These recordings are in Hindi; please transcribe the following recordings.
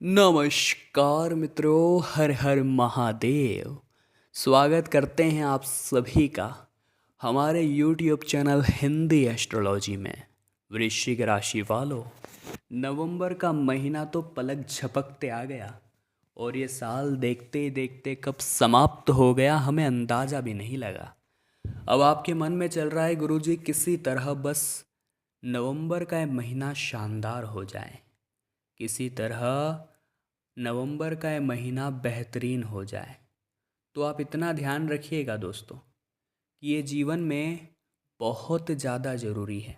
नमस्कार मित्रों, हर हर महादेव। स्वागत करते हैं आप सभी का हमारे YouTube चैनल हिंदी एस्ट्रोलॉजी में। वृश्चिक राशि वालों, नवंबर का महीना तो पलक झपकते आ गया और ये साल देखते ही देखते कब समाप्त हो गया हमें अंदाज़ा भी नहीं लगा। अब आपके मन में चल रहा है गुरुजी किसी तरह बस नवंबर का ये महीना शानदार हो जाए, किसी तरह नवंबर का ये महीना बेहतरीन हो जाए। तो आप इतना ध्यान रखिएगा दोस्तों कि ये जीवन में बहुत ज़्यादा ज़रूरी है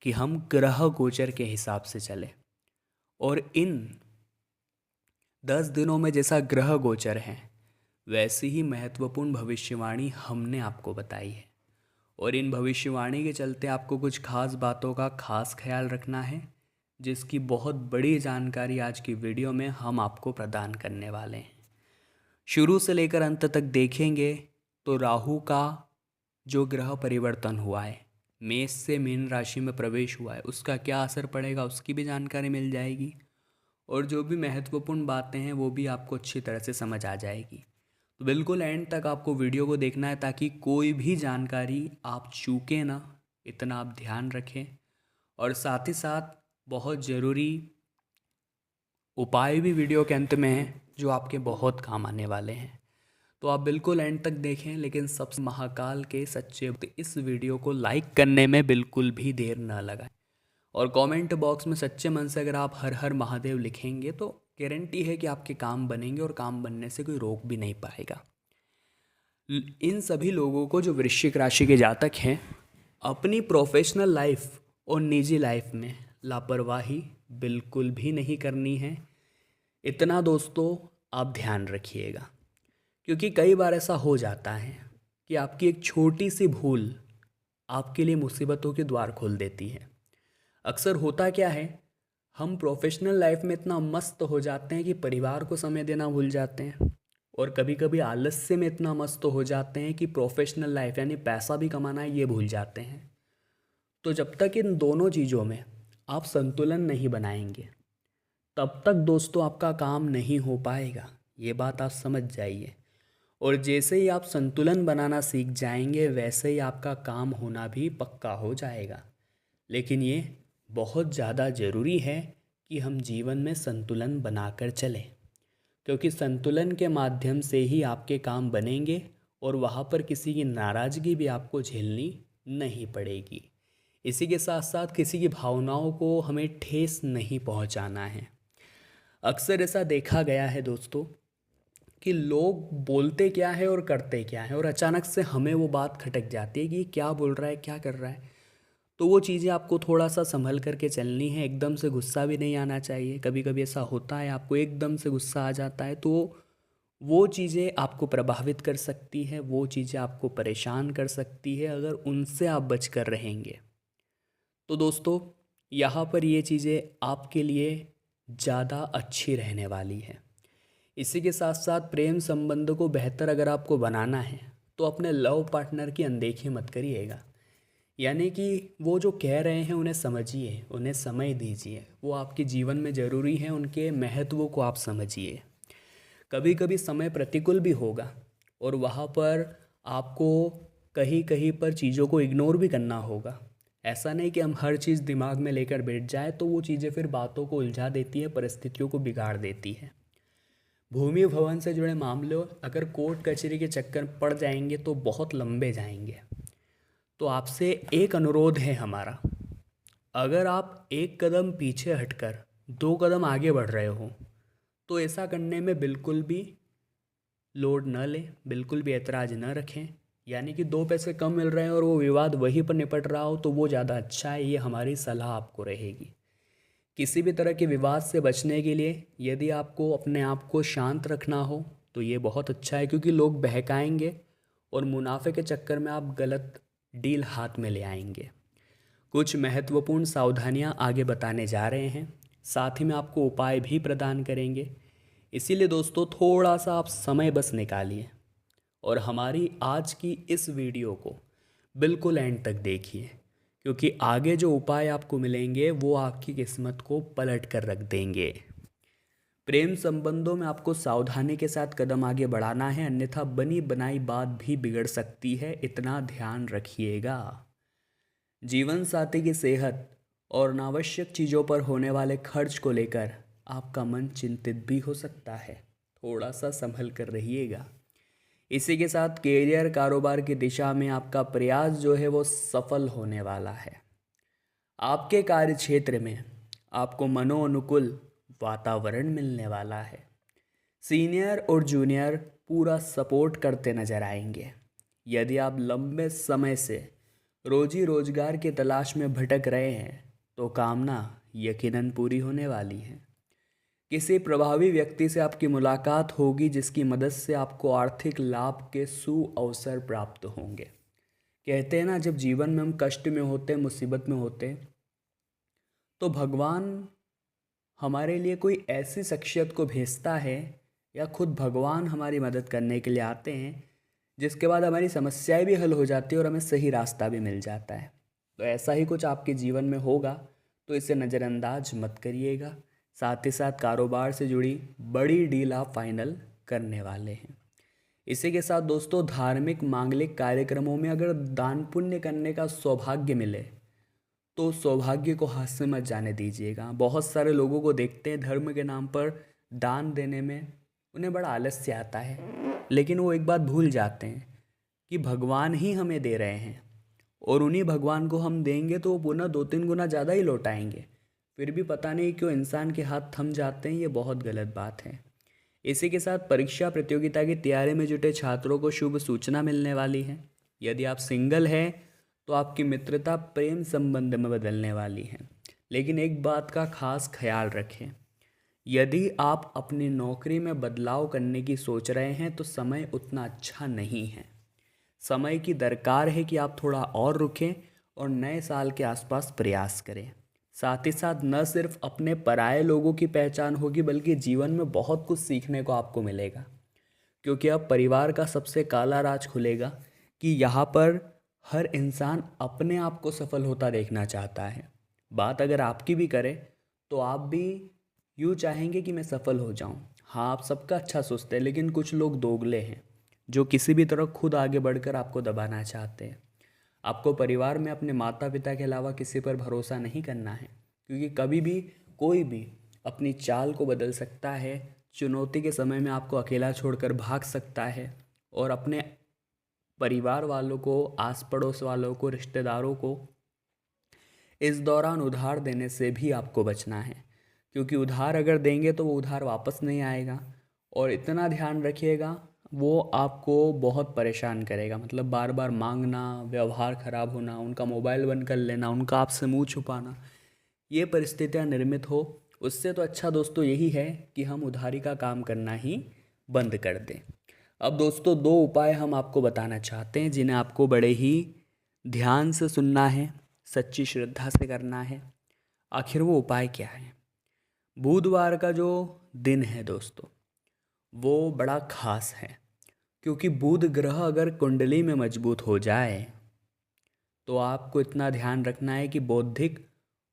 कि हम ग्रह गोचर के हिसाब से चलें। और इन 10 दिनों में जैसा ग्रह गोचर है वैसी ही महत्वपूर्ण भविष्यवाणी हमने आपको बताई है। और इन भविष्यवाणी के चलते आपको कुछ खास बातों का खास ख्याल रखना है, जिसकी बहुत बड़ी जानकारी आज की वीडियो में हम आपको प्रदान करने वाले हैं। शुरू से लेकर अंत तक देखेंगे तो राहु का जो ग्रह परिवर्तन हुआ है, मेष से मीन राशि में प्रवेश हुआ है, उसका क्या असर पड़ेगा उसकी भी जानकारी मिल जाएगी। और जो भी महत्वपूर्ण बातें हैं वो भी आपको अच्छी तरह से समझ आ जाएगी। तो बिल्कुल एंड तक आपको वीडियो को देखना है ताकि कोई भी जानकारी आप चूकें ना, इतना आप ध्यान रखें। और साथ ही साथ बहुत ज़रूरी उपाय भी वीडियो के अंत में हैं जो आपके बहुत काम आने वाले हैं। तो आप बिल्कुल एंड तक देखें, लेकिन सबसे महाकाल के सच्चे भक्त इस वीडियो को लाइक करने में बिल्कुल भी देर न लगाएं। और कमेंट बॉक्स में सच्चे मन से अगर आप हर हर महादेव लिखेंगे तो गारंटी है कि आपके काम बनेंगे और काम बनने से कोई रोक भी नहीं पाएगा। इन सभी लोगों को जो वृश्चिक राशि के जातक हैं, अपनी प्रोफेशनल लाइफ और निजी लाइफ में लापरवाही बिल्कुल भी नहीं करनी है। इतना दोस्तों आप ध्यान रखिएगा, क्योंकि कई बार ऐसा हो जाता है कि आपकी एक छोटी सी भूल आपके लिए मुसीबतों के द्वार खोल देती है। अक्सर होता क्या है, हम प्रोफेशनल लाइफ में इतना मस्त हो जाते हैं कि परिवार को समय देना भूल जाते हैं। और कभी कभी आलस्य में इतना मस्त हो जाते हैं कि प्रोफेशनल लाइफ यानी पैसा भी कमाना है ये भूल जाते हैं। तो जब तक इन दोनों चीज़ों में आप संतुलन नहीं बनाएंगे तब तक दोस्तों आपका काम नहीं हो पाएगा, ये बात आप समझ जाइए। और जैसे ही आप संतुलन बनाना सीख जाएंगे वैसे ही आपका काम होना भी पक्का हो जाएगा। लेकिन ये बहुत ज़्यादा ज़रूरी है कि हम जीवन में संतुलन बनाकर चलें, क्योंकि संतुलन के माध्यम से ही आपके काम बनेंगे और वहाँ पर किसी की नाराज़गी भी आपको झेलनी नहीं पड़ेगी। इसी के साथ साथ किसी की भावनाओं को हमें ठेस नहीं पहुँचाना है। अक्सर ऐसा देखा गया है दोस्तों कि लोग बोलते क्या है और करते क्या है, और अचानक से हमें वो बात खटक जाती है कि ये क्या बोल रहा है, क्या कर रहा है। तो वो चीज़ें आपको थोड़ा सा संभल करके चलनी है। एकदम से गुस्सा भी नहीं आना चाहिए। कभी कभी ऐसा होता है आपको एकदम से गुस्सा आ जाता है, तो वो चीज़ें आपको प्रभावित कर सकती है, वो चीज़ें आपको परेशान कर सकती है। अगर उनसे आप बच कर रहेंगे तो दोस्तों यहाँ पर ये चीज़ें आपके लिए ज़्यादा अच्छी रहने वाली है। इसी के साथ साथ प्रेम संबंध को बेहतर अगर आपको बनाना है तो अपने लव पार्टनर की अनदेखी मत करिएगा। यानी कि वो जो कह रहे हैं उन्हें समझिए, उन्हें समय दीजिए, वो आपके जीवन में ज़रूरी है, उनके महत्व को आप समझिए। कभी कभी समय प्रतिकूल भी होगा और वहाँ पर आपको कहीं कहीं पर चीज़ों को इग्नोर भी करना होगा। ऐसा नहीं कि हम हर चीज़ दिमाग में लेकर बैठ जाए, तो वो चीज़ें फिर बातों को उलझा देती है, परिस्थितियों को बिगाड़ देती है। भूमि भवन से जुड़े मामले अगर कोर्ट कचहरी के चक्कर पड़ जाएंगे तो बहुत लंबे जाएंगे। तो आपसे एक अनुरोध है हमारा, अगर आप एक कदम पीछे हटकर 2 कदम आगे बढ़ रहे हो तो ऐसा करने में बिल्कुल भी लोड न लें, बिल्कुल भी ऐतराज़ न रखें। यानी कि 2 पैसे कम मिल रहे हैं और वो विवाद वहीं पर निपट रहा हो तो वो ज़्यादा अच्छा है। ये हमारी सलाह आपको रहेगी। किसी भी तरह के विवाद से बचने के लिए यदि आपको अपने आप को शांत रखना हो तो ये बहुत अच्छा है, क्योंकि लोग बहकाएंगे और मुनाफे के चक्कर में आप गलत डील हाथ में ले आएंगे। कुछ महत्वपूर्ण सावधानियां आगे बताने जा रहे हैं, साथ ही में आपको उपाय भी प्रदान करेंगे। इसीलिए दोस्तों थोड़ा सा आप समय बस निकालिए और हमारी आज की इस वीडियो को बिल्कुल एंड तक देखिए, क्योंकि आगे जो उपाय आपको मिलेंगे वो आपकी किस्मत को पलट कर रख देंगे। प्रेम संबंधों में आपको सावधानी के साथ कदम आगे बढ़ाना है, अन्यथा बनी बनाई बात भी बिगड़ सकती है, इतना ध्यान रखिएगा। जीवन साथी की सेहत और अनावश्यक चीज़ों पर होने वाले खर्च को लेकर आपका मन चिंतित भी हो सकता है, थोड़ा सा संभल कर रहिएगा। इसी के साथ कैरियर कारोबार की दिशा में आपका प्रयास जो है वो सफल होने वाला है। आपके कार्य क्षेत्र में आपको मनोनुकूल वातावरण मिलने वाला है। सीनियर और जूनियर पूरा सपोर्ट करते नजर आएंगे। यदि आप लंबे समय से रोजी रोजगार की तलाश में भटक रहे हैं तो कामना यकीनन पूरी होने वाली है। किसी प्रभावी व्यक्ति से आपकी मुलाकात होगी जिसकी मदद से आपको आर्थिक लाभ के सुअवसर प्राप्त होंगे। कहते हैं ना, जब जीवन में हम कष्ट में होते, मुसीबत में होते, तो भगवान हमारे लिए कोई ऐसी शख्सियत को भेजता है या खुद भगवान हमारी मदद करने के लिए आते हैं, जिसके बाद हमारी समस्याएं भी हल हो जाती है और हमें सही रास्ता भी मिल जाता है। तो ऐसा ही कुछ आपके जीवन में होगा, तो इसे नज़रअंदाज मत करिएगा। साथ ही साथ कारोबार से जुड़ी बड़ी डील आप फाइनल करने वाले हैं। इसी के साथ दोस्तों, धार्मिक मांगलिक कार्यक्रमों में अगर दान पुण्य करने का सौभाग्य मिले तो सौभाग्य को हाथ से मत जाने दीजिएगा। बहुत सारे लोगों को देखते हैं धर्म के नाम पर दान देने में उन्हें बड़ा आलस्य आता है, लेकिन वो एक बात भूल जाते हैं कि भगवान ही हमें दे रहे हैं और उन्हीं भगवान को हम देंगे तो वो पुनः 2-3 गुना ज़्यादा ही लौटाएंगे। फिर भी पता नहीं क्यों इंसान के हाथ थम जाते हैं, ये बहुत गलत बात है। इसी के साथ परीक्षा प्रतियोगिता की तैयारी में जुटे छात्रों को शुभ सूचना मिलने वाली है। यदि आप सिंगल हैं तो आपकी मित्रता प्रेम संबंध में बदलने वाली है, लेकिन एक बात का खास ख्याल रखें, यदि आप अपनी नौकरी में बदलाव करने की सोच रहे हैं तो समय उतना अच्छा नहीं है। समय की दरकार है कि आप थोड़ा और रुकें और नए साल के आसपास प्रयास करें। साथ ही साथ न सिर्फ अपने पराये लोगों की पहचान होगी, बल्कि जीवन में बहुत कुछ सीखने को आपको मिलेगा, क्योंकि अब परिवार का सबसे काला राज खुलेगा कि यहाँ पर हर इंसान अपने आप को सफल होता देखना चाहता है। बात अगर आपकी भी करे तो आप भी यूँ चाहेंगे कि मैं सफल हो जाऊँ। हाँ, आप सबका अच्छा सोचते हैं, लेकिन कुछ लोग दोगले हैं जो किसी भी तरह खुद आगे बढ़कर आपको दबाना चाहते हैं। आपको परिवार में अपने माता पिता के अलावा किसी पर भरोसा नहीं करना है, क्योंकि कभी भी कोई भी अपनी चाल को बदल सकता है। चुनौती के समय में आपको अकेला छोड़कर भाग सकता है और अपने परिवार वालों को, आस पड़ोस वालों को, रिश्तेदारों को इस दौरान उधार देने से भी आपको बचना है, क्योंकि उधार अगर देंगे तो वो उधार वापस नहीं आएगा। और इतना ध्यान रखिएगा, वो आपको बहुत परेशान करेगा। मतलब बार बार मांगना, व्यवहार खराब होना, उनका मोबाइल बंद कर लेना, उनका आपसे मुंह छुपाना, ये परिस्थितियाँ निर्मित हो। उससे तो अच्छा दोस्तों यही है कि हम उधारी का काम करना ही बंद कर दें। अब दोस्तों, 2 उपाय हम आपको बताना चाहते हैं जिन्हें आपको बड़े ही ध्यान से सुनना है, सच्ची श्रद्धा से करना है। आखिर वो उपाय क्या है? बुधवार का जो दिन है दोस्तों, वो बड़ा खास है, क्योंकि बुध ग्रह अगर कुंडली में मजबूत हो जाए तो आपको इतना ध्यान रखना है कि बौद्धिक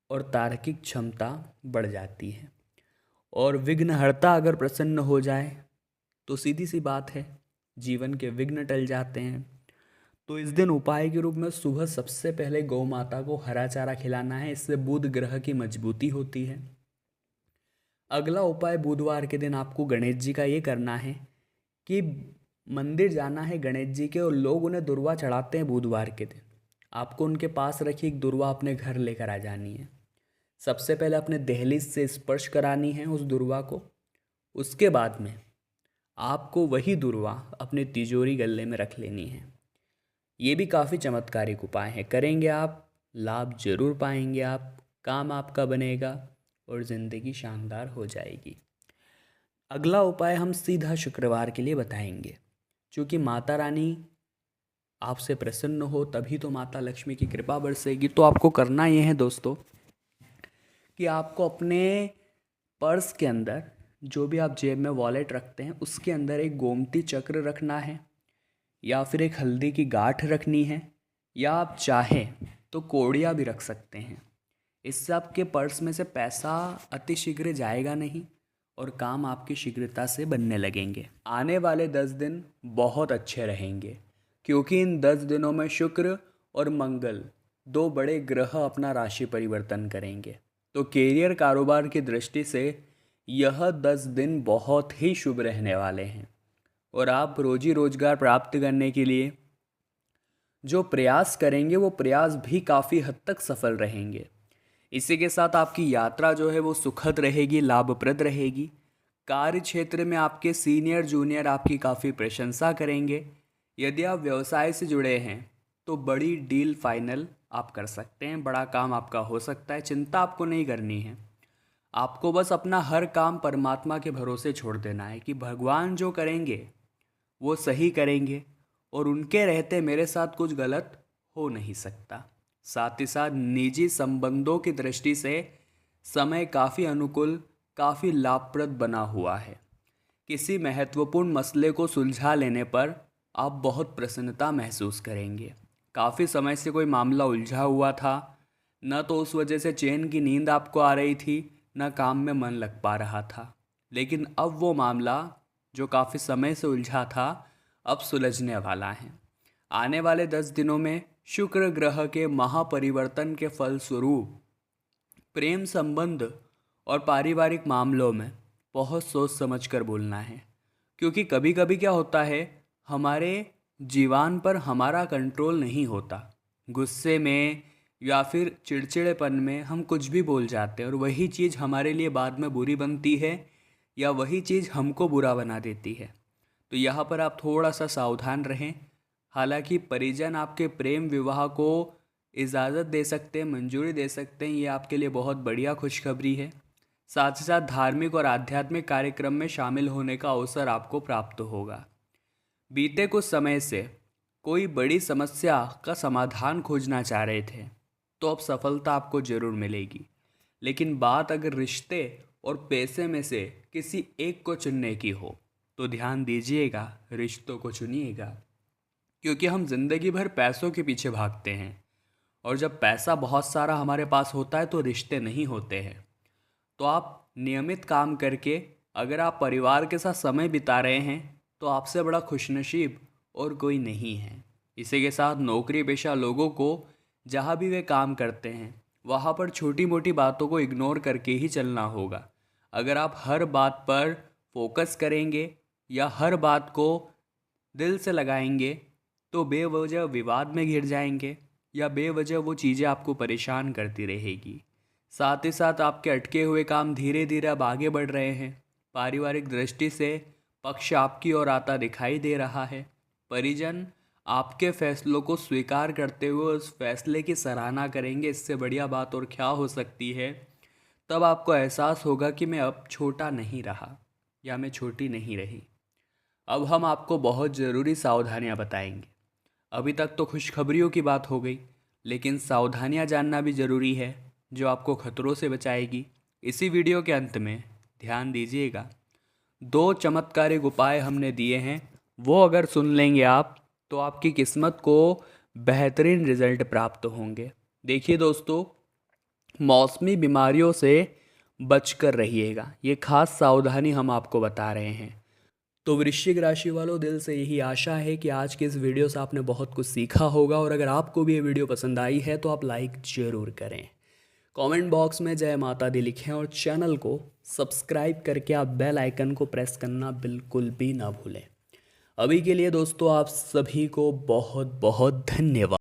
और तार्किक क्षमता बढ़ जाती है। और विघ्नहर्ता अगर प्रसन्न हो जाए तो सीधी सी बात है, जीवन के विघ्न टल जाते हैं। तो इस दिन उपाय के रूप में सुबह सबसे पहले गौ माता को हरा चारा खिलाना है, इससे बुध ग्रह की मजबूती होती है। अगला उपाय बुधवार के दिन आपको गणेश जी का ये करना है कि मंदिर जाना है गणेश जी के, और लोग उन्हें दुर्वा चढ़ाते हैं बुधवार के दिन। आपको उनके पास रखी एक दुर्वा अपने घर लेकर आ जानी है। सबसे पहले अपने दहलीज से स्पर्श करानी है उस दुर्वा को। उसके बाद में आपको वही दुर्वा अपनी तिजोरी गल्ले में रख लेनी है। ये भी काफ़ी चमत्कारिक उपाय है, करेंगे आप लाभ जरूर पाएंगे, आप काम आपका बनेगा और ज़िंदगी शानदार हो जाएगी। अगला उपाय हम सीधा शुक्रवार के लिए बताएंगे। क्योंकि माता रानी आपसे प्रसन्न हो तभी तो माता लक्ष्मी की कृपा बरसेगी। तो आपको करना ये है दोस्तों कि आपको अपने पर्स के अंदर, जो भी आप जेब में वॉलेट रखते हैं, उसके अंदर एक गोमती चक्र रखना है, या फिर एक हल्दी की गांठ रखनी है, या आप चाहें तो कोड़िया भी रख सकते हैं। इससे आपके पर्स में से पैसा अतिशीघ्र जाएगा नहीं और काम आपकी शीघ्रता से बनने लगेंगे। आने वाले 10 दिन बहुत अच्छे रहेंगे क्योंकि इन 10 दिनों में शुक्र और मंगल दो बड़े ग्रह अपना राशि परिवर्तन करेंगे। तो कैरियर कारोबार की दृष्टि से यह 10 दिन बहुत ही शुभ रहने वाले हैं और आप रोजी रोजगार प्राप्त करने के लिए जो प्रयास करेंगे वो प्रयास भी काफ़ी हद तक सफल रहेंगे। इसी के साथ आपकी यात्रा जो है वो सुखद रहेगी, लाभप्रद रहेगी। कार्य क्षेत्र में आपके सीनियर जूनियर आपकी काफ़ी प्रशंसा करेंगे। यदि आप व्यवसाय से जुड़े हैं तो बड़ी डील फाइनल आप कर सकते हैं, बड़ा काम आपका हो सकता है। चिंता आपको नहीं करनी है, आपको बस अपना हर काम परमात्मा के भरोसे छोड़ देना है कि भगवान जो करेंगे वो सही करेंगे और उनके रहते मेरे साथ कुछ गलत हो नहीं सकता। साथ ही साथ निजी संबंधों की दृष्टि से समय काफ़ी अनुकूल, काफ़ी लाभप्रद बना हुआ है। किसी महत्वपूर्ण मसले को सुलझा लेने पर आप बहुत प्रसन्नता महसूस करेंगे। काफ़ी समय से कोई मामला उलझा हुआ था, न तो उस वजह से चैन की नींद आपको आ रही थी, न काम में मन लग पा रहा था, लेकिन अब वो मामला जो काफ़ी समय से उलझा था अब सुलझने वाला है। आने वाले 10 दिनों में शुक्र ग्रह के महापरिवर्तन के फलस्वरूप प्रेम संबंध और पारिवारिक मामलों में बहुत सोच समझ कर बोलना है, क्योंकि कभी कभी क्या होता है हमारे जीवन पर हमारा कंट्रोल नहीं होता। गुस्से में या फिर चिड़चिड़ेपन में हम कुछ भी बोल जाते हैं और वही चीज़ हमारे लिए बाद में बुरी बनती है या वही चीज़ हमको बुरा बना देती है। तो यहाँ पर आप थोड़ा सा सावधान रहें। हालांकि परिजन आपके प्रेम विवाह को इजाज़त दे सकते हैं, मंजूरी दे सकते हैं, ये आपके लिए बहुत बढ़िया खुशखबरी है। साथ ही साथ धार्मिक और आध्यात्मिक कार्यक्रम में शामिल होने का अवसर आपको प्राप्त होगा। बीते कुछ समय से कोई बड़ी समस्या का समाधान खोजना चाह रहे थे तो अब सफलता आपको ज़रूर मिलेगी। लेकिन बात अगर रिश्ते और पैसे में से किसी एक को चुनने की हो तो ध्यान दीजिएगा, रिश्तों को चुनिएगा, क्योंकि हम जिंदगी भर पैसों के पीछे भागते हैं और जब पैसा बहुत सारा हमारे पास होता है तो रिश्ते नहीं होते हैं। तो आप नियमित काम करके अगर आप परिवार के साथ समय बिता रहे हैं तो आपसे बड़ा खुशनसीब और कोई नहीं है। इसी के साथ नौकरी पेशा लोगों को जहाँ भी वे काम करते हैं वहाँ पर छोटी मोटी बातों को इग्नोर करके ही चलना होगा। अगर आप हर बात पर फोकस करेंगे या हर बात को दिल से लगाएंगे तो बेवजह विवाद में घिर जाएंगे या बेवजह वो चीज़ें आपको परेशान करती रहेगी। साथ ही साथ आपके अटके हुए काम धीरे धीरे अब आगे बढ़ रहे हैं। पारिवारिक दृष्टि से पक्ष आपकी ओर आता दिखाई दे रहा है। परिजन आपके फैसलों को स्वीकार करते हुए उस फैसले की सराहना करेंगे। इससे बढ़िया बात और क्या हो सकती है। तब आपको एहसास होगा कि मैं अब छोटा नहीं रहा या मैं छोटी नहीं रही। अब हम आपको बहुत ज़रूरी सावधानियां बताएंगे। अभी तक तो खुशखबरियों की बात हो गई, लेकिन सावधानियां जानना भी ज़रूरी है जो आपको खतरों से बचाएगी। इसी वीडियो के अंत में ध्यान दीजिएगा, 2 चमत्कारिक उपाय हमने दिए हैं, वो अगर सुन लेंगे आप तो आपकी किस्मत को बेहतरीन रिजल्ट प्राप्त होंगे। देखिए दोस्तों, मौसमी बीमारियों से बचकर रहिएगा, ये खास सावधानी हम आपको बता रहे हैं। तो वृश्चिक राशि वालों, दिल से यही आशा है कि आज के इस वीडियो से आपने बहुत कुछ सीखा होगा और अगर आपको भी ये वीडियो पसंद आई है तो आप लाइक ज़रूर करें, कमेंट बॉक्स में जय माता दी लिखें और चैनल को सब्सक्राइब करके आप बेल आइकन को प्रेस करना बिल्कुल भी ना भूलें। अभी के लिए दोस्तों आप सभी को बहुत बहुत धन्यवाद।